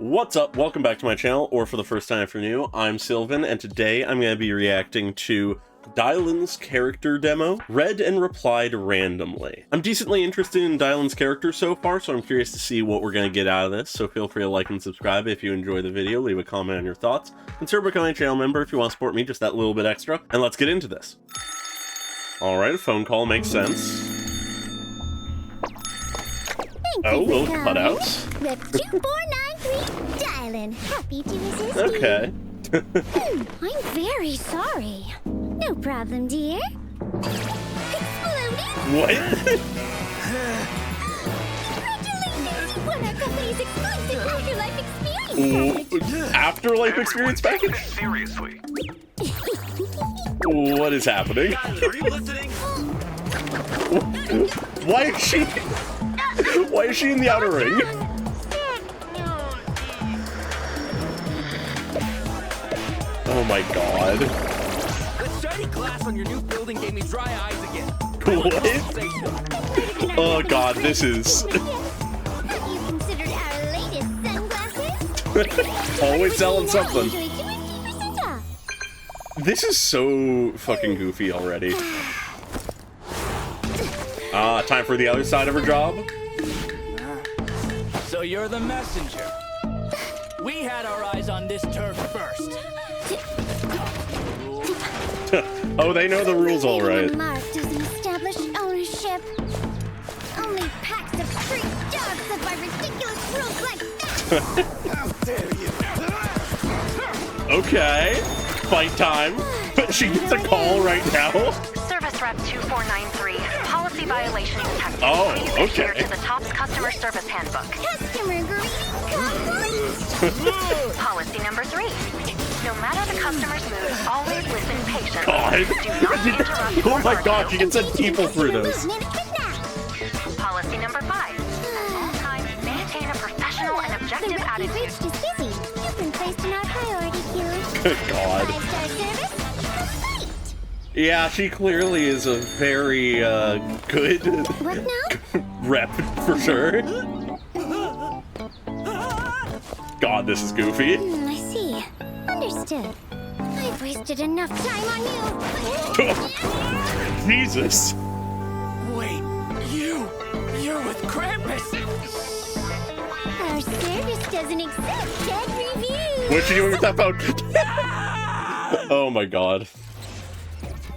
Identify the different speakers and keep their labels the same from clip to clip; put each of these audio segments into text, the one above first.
Speaker 1: What's up? Welcome back to my channel, or for the first time if you're new, I'm Sylvan, and today I'm going to be reacting to Dialyn's character demo, read and replied randomly. I'm decently interested in Dialyn's character so far, so I'm curious to see what we're going to get out of this, so feel free to like and subscribe if you enjoy the video, leave a comment on your thoughts, consider becoming a channel member if you want to support me just that little bit extra, and let's get into this. Alright, a phone call makes sense. Oh, little cutouts.
Speaker 2: Rep 2493 Dialyn. Happy to assist you.
Speaker 1: Okay.
Speaker 2: I'm very sorry. No problem, dear. Exploding?
Speaker 1: What?
Speaker 2: Congratulations! You won our company's exclusive afterlife experience package.
Speaker 1: Afterlife experience package?
Speaker 3: Seriously.
Speaker 1: What is happening?
Speaker 3: Dialyn, are you listening?
Speaker 1: Why is she... Why is she in the outer ring? Oh my god.
Speaker 3: The shiny glass on your new building gave me dry eyes again.
Speaker 1: What? Oh god, this is...
Speaker 2: Have you considered our latest sunglasses?
Speaker 1: Always selling something.
Speaker 2: Enjoy 20% off.
Speaker 1: This is so fucking goofy already. Time for the other side of her job.
Speaker 4: So you're the messenger. We had our eyes on this turf first.
Speaker 1: Oh, they know the rules all right.
Speaker 2: The mark doesn't establish ownership. Only packs of street dogs live by ridiculous rules like that.
Speaker 3: How dare you?
Speaker 1: Okay. Fight time. But she gets a call right now.
Speaker 5: Service Rep 2493. Policy violation detected.
Speaker 1: Oh,
Speaker 5: Please
Speaker 1: okay.
Speaker 5: adhere to the TOPS Customer Service Handbook.
Speaker 2: Customer greeting.
Speaker 5: Policy number 3. No matter the customer's mood, always listen patiently.
Speaker 1: God.
Speaker 5: Do not interrupt
Speaker 1: Oh
Speaker 5: or
Speaker 1: my god,
Speaker 5: argue.
Speaker 1: she can send people through this.
Speaker 5: Policy number 5. At all times, maintain a professional and
Speaker 2: The
Speaker 5: objective
Speaker 2: rep you've
Speaker 5: attitude.
Speaker 2: reached is busy. You've been placed in our priority queue.
Speaker 1: Good god.
Speaker 2: 5-star service complete.
Speaker 1: Yeah, she clearly is a very, good
Speaker 2: What now?
Speaker 1: rep, for sure. God, this is goofy.
Speaker 2: I see. Understood. I've wasted enough time on you.
Speaker 1: Jesus.
Speaker 4: Wait, you're with Krampus.
Speaker 2: Our service doesn't accept dead reviews.
Speaker 1: What's she doing with that phone? Oh my god.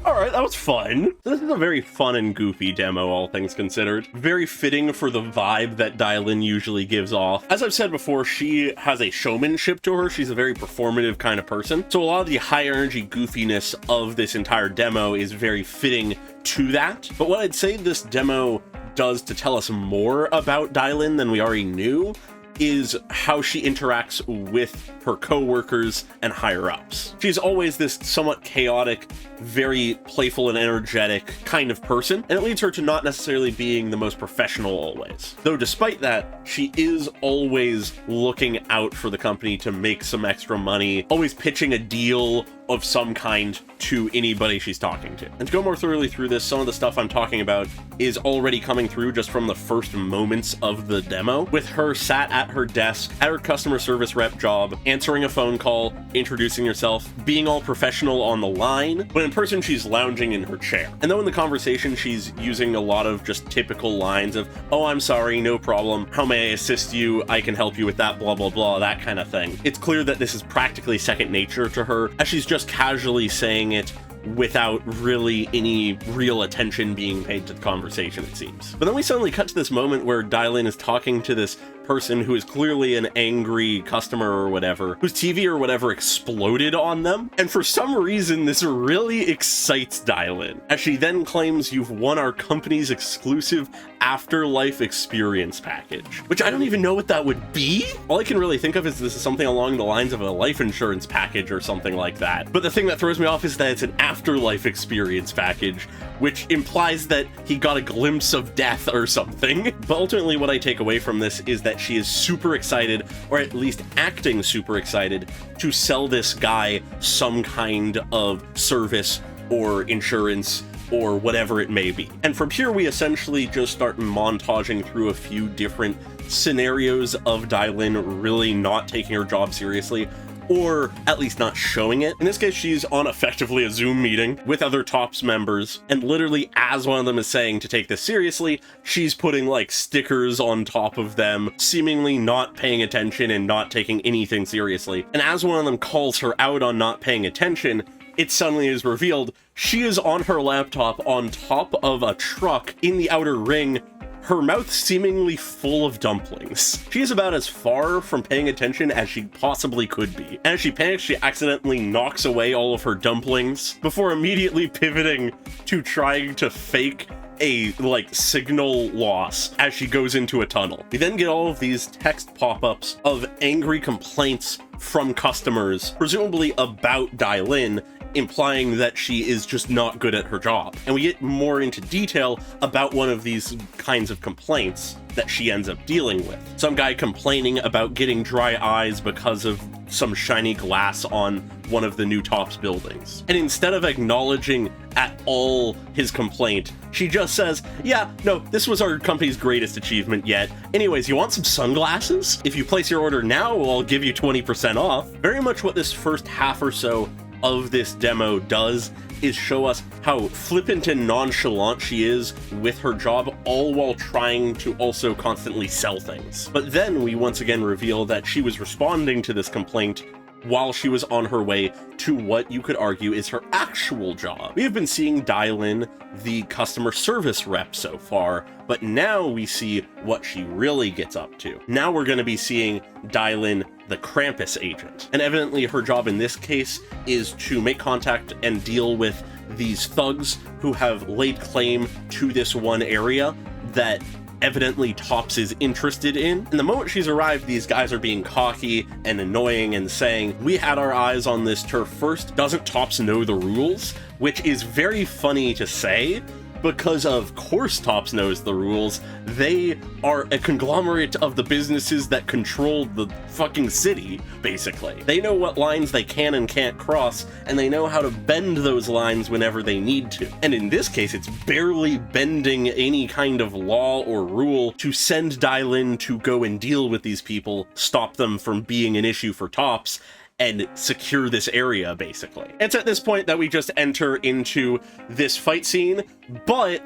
Speaker 1: Alright, that was fun. This is a very fun and goofy demo, all things considered. Very fitting for the vibe that Dialyn usually gives off. As I've said before, she has a showmanship to her. She's a very performative kind of person. So a lot of the high energy goofiness of this entire demo is very fitting to that. But what I'd say this demo does to tell us more about Dialyn than we already knew is how she interacts with her co-workers and higher-ups. She's always this somewhat chaotic, very playful and energetic kind of person, and it leads her to not necessarily being the most professional always. Though despite that, she is always looking out for the company to make some extra money, always pitching a deal of some kind to anybody she's talking to. And to go more thoroughly through this, some of the stuff I'm talking about is already coming through just from the first moments of the demo, with her sat at her desk at her customer service rep job, answering a phone call, introducing herself, being all professional on the line, but in person she's lounging in her chair. And though in the conversation she's using a lot of just typical lines of, oh, I'm sorry, no problem, how may I assist you, I can help you with that, blah blah blah, that kind of thing. It's clear that this is practically second nature to her, as she's just casually saying it without really any real attention being paid to the conversation, it seems. But then we suddenly cut to this moment where Dialyn is talking to this person who is clearly an angry customer or whatever, whose TV or whatever exploded on them, and for some reason this really excites Dialyn, as she then claims you've won our company's exclusive afterlife experience package, which I don't even know what that would be. All I can really think of is this is something along the lines of a life insurance package or something like that. But the thing that throws me off is that it's an afterlife experience package, which implies that he got a glimpse of death or something. But ultimately what I take away from this is that she is super excited, or at least acting super excited, to sell this guy some kind of service or insurance or whatever it may be. And from here we essentially just start montaging through a few different scenarios of Dialyn really not taking her job seriously, or at least not showing it. In this case, she's on effectively a Zoom meeting with other TOPS members, and literally as one of them is saying to take this seriously, she's putting like stickers on top of them, seemingly not paying attention and not taking anything seriously. And as one of them calls her out on not paying attention, it suddenly is revealed she is on her laptop on top of a truck in the outer ring, her mouth seemingly full of dumplings. She is about as far from paying attention as she possibly could be. And as she panics, she accidentally knocks away all of her dumplings before immediately pivoting to trying to fake a signal loss as she goes into a tunnel. We then get all of these text pop-ups of angry complaints from customers, presumably about Dialyn, implying that she is just not good at her job. And we get more into detail about one of these kinds of complaints that she ends up dealing with. Some guy complaining about getting dry eyes because of some shiny glass on one of the new TOPS buildings. And instead of acknowledging at all his complaint, she just says, yeah, no, this was our company's greatest achievement yet. Anyways, you want some sunglasses? If you place your order now, I'll give you 20% off. Very much what this first half or so of this demo does is show us how flippant and nonchalant she is with her job, all while trying to also constantly sell things. But then we once again reveal that she was responding to this complaint while she was on her way to what you could argue is her actual job. We have been seeing Dialyn, the customer service rep so far, but now we see what she really gets up to. Now we're going to be seeing Dialyn, the Krampus agent. And evidently her job in this case is to make contact and deal with these thugs who have laid claim to this one area that evidently TOPS is interested in. And the moment she's arrived, these guys are being cocky and annoying and saying, we had our eyes on this turf first. Doesn't TOPS know the rules? Which is very funny to say, because of course TOPS knows the rules. They are a conglomerate of the businesses that control the fucking city, basically. They know what lines they can and can't cross, and they know how to bend those lines whenever they need to. And in this case, it's barely bending any kind of law or rule to send Dialyn to go and deal with these people, stop them from being an issue for TOPS, and secure this area, basically. It's at this point that we just enter into this fight scene, but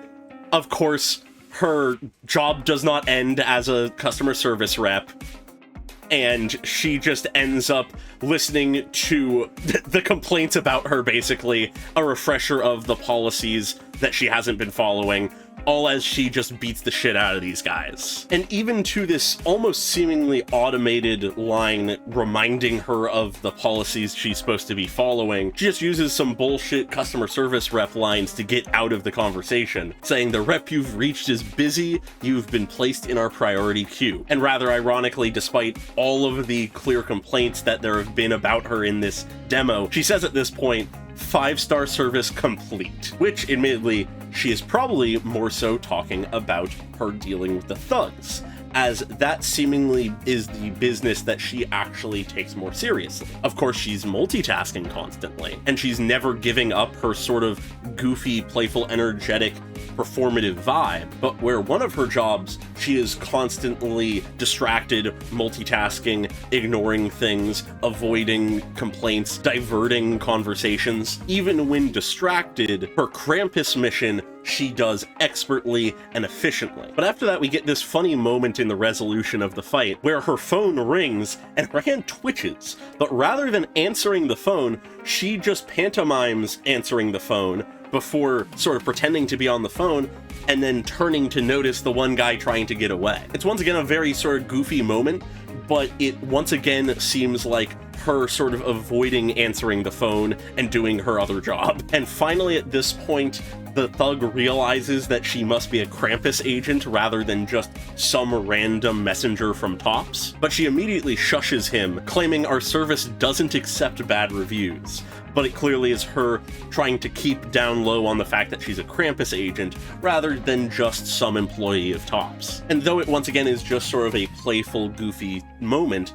Speaker 1: of course, her job does not end as a customer service rep, and she just ends up listening to the complaints about her, basically, a refresher of the policies that she hasn't been following, all as she just beats the shit out of these guys. And even to this almost seemingly automated line reminding her of the policies she's supposed to be following, she just uses some bullshit customer service rep lines to get out of the conversation, saying the rep you've reached is busy, you've been placed in our priority queue. And rather ironically, despite all of the clear complaints that there have been about her in this demo, she says at this point, 5-star service complete, which admittedly she is probably more so talking about her dealing with the thugs, as that seemingly is the business that she actually takes more seriously. Of course, she's multitasking constantly, and she's never giving up her sort of goofy, playful, energetic, performative vibe, but where one of her jobs, she is constantly distracted, multitasking, ignoring things, avoiding complaints, diverting conversations. Even when distracted, her Krampus mission she does expertly and efficiently. But after that, we get this funny moment in the resolution of the fight where her phone rings and her hand twitches, but rather than answering the phone, she just pantomimes answering the phone before sort of pretending to be on the phone and then turning to notice the one guy trying to get away. It's once again a very sort of goofy moment, but it once again seems like her sort of avoiding answering the phone and doing her other job. And finally at this point, the thug realizes that she must be a Krampus agent rather than just some random messenger from TOPS, but she immediately shushes him, claiming our service doesn't accept bad reviews. But it clearly is her trying to keep down low on the fact that she's a Krampus agent rather than just some employee of TOPS. And though it once again is just sort of a playful, goofy moment,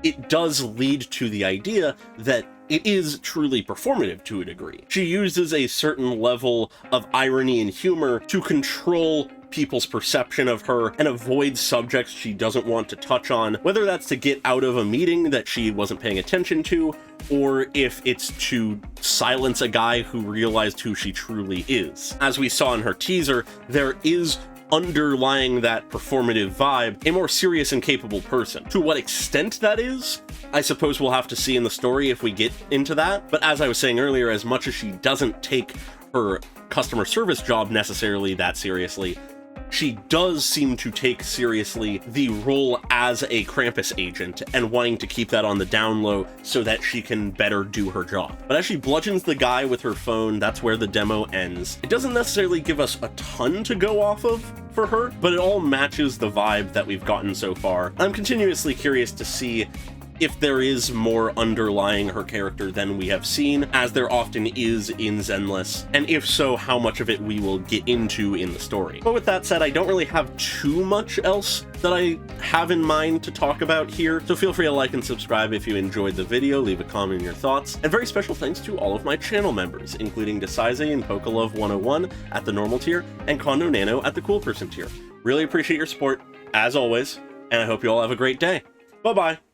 Speaker 1: it does lead to the idea that it is truly performative to a degree. She uses a certain level of irony and humor to control people's perception of her and avoid subjects she doesn't want to touch on, whether that's to get out of a meeting that she wasn't paying attention to, or if it's to silence a guy who realized who she truly is. As we saw in her teaser, there is underlying that performative vibe a more serious and capable person. To what extent that is, I suppose we'll have to see in the story if we get into that, but as I was saying earlier, as much as she doesn't take her customer service job necessarily that seriously, she does seem to take seriously the role as a Krampus agent and wanting to keep that on the down low so that she can better do her job. But as she bludgeons the guy with her phone, that's where the demo ends. It doesn't necessarily give us a ton to go off of for her, but it all matches the vibe that we've gotten so far. I'm continuously curious to see if there is more underlying her character than we have seen, as there often is in Zenless, and if so, how much of it we will get into in the story. But with that said, I don't really have too much else that I have in mind to talk about here, so feel free to like and subscribe if you enjoyed the video, leave a comment on your thoughts, and very special thanks to all of my channel members, including Desaize and Pokelove101 at the normal tier, and Kondo Nano at the cool person tier. Really appreciate your support, as always, and I hope you all have a great day. Bye-bye!